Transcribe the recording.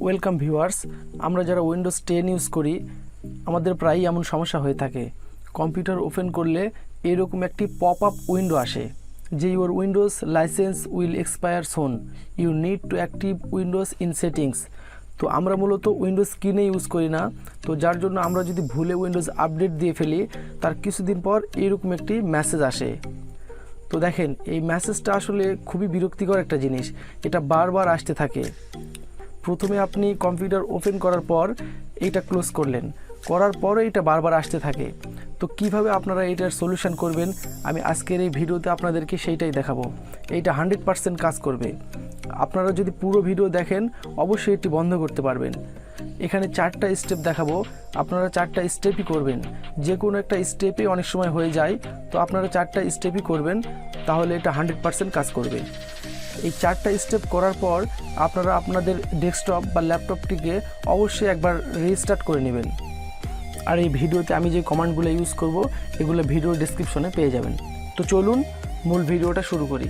Welcome viewers, আমরা যারা Windows 10 use করি আমাদের প্রায়ই এমন সমস্যা হয়ে থাকে। কম্পিউটার ওপেন করলে এরকম একটি পপ আপ উইন্ডো আসে যে your Windows licence will expire soon, you need to active Windows in settings. তো আমরা মূলত উইন্ডোজ কিনে ইউজ করি না, তো যার জন্য আমরা যদি ভুলে উইন্ডোজ আপডেট দিয়ে ফেলি তার কিছুদিন পর এরকম একটি মেসেজ আসে। তো দেখেন, এই মেসেজটা আসলে খুবই বিরক্তিকর একটা জিনিস, এটা বারবার আসতে থাকে। প্রথমে আপনি কম্পিউটার ওপেন করার পর এইটা ক্লোজ করলেন, করার পরে এটা বারবার আসতে থাকে। তো কিভাবে আপনারা এটার সলিউশন করবেন আমি আজকের এই ভিডিওতে আপনাদেরকে সেইটাই দেখাবো। এইটা 100% কাজ করবে। আপনারা যদি পুরো ভিডিও দেখেন অবশ্যই এটি বন্ধ করতে পারবেন। এখানে 4টা স্টেপ দেখাবো, আপনারা 4টা স্টেপই করবেন। যে কোনো একটা স্টেপে অনেক সময় হয়ে যায়, তো আপনারা 4টা স্টেপই করবেন, তাহলে এটা 100% কাজ করবে। এই 4টা স্টেপ করার পর আপনারা আপনাদের ডেস্কটপ বা ল্যাপটপটিকে অবশ্যই একবার রিস্টার্ট করে নেবেন। আর এই ভিডিওতে আমি যে কমান্ডগুলো ইউজ করব এগুলো ভিডিও ডেসক্রিপশনে পেয়ে যাবেন। তো চলুন মূল ভিডিওটা শুরু করি।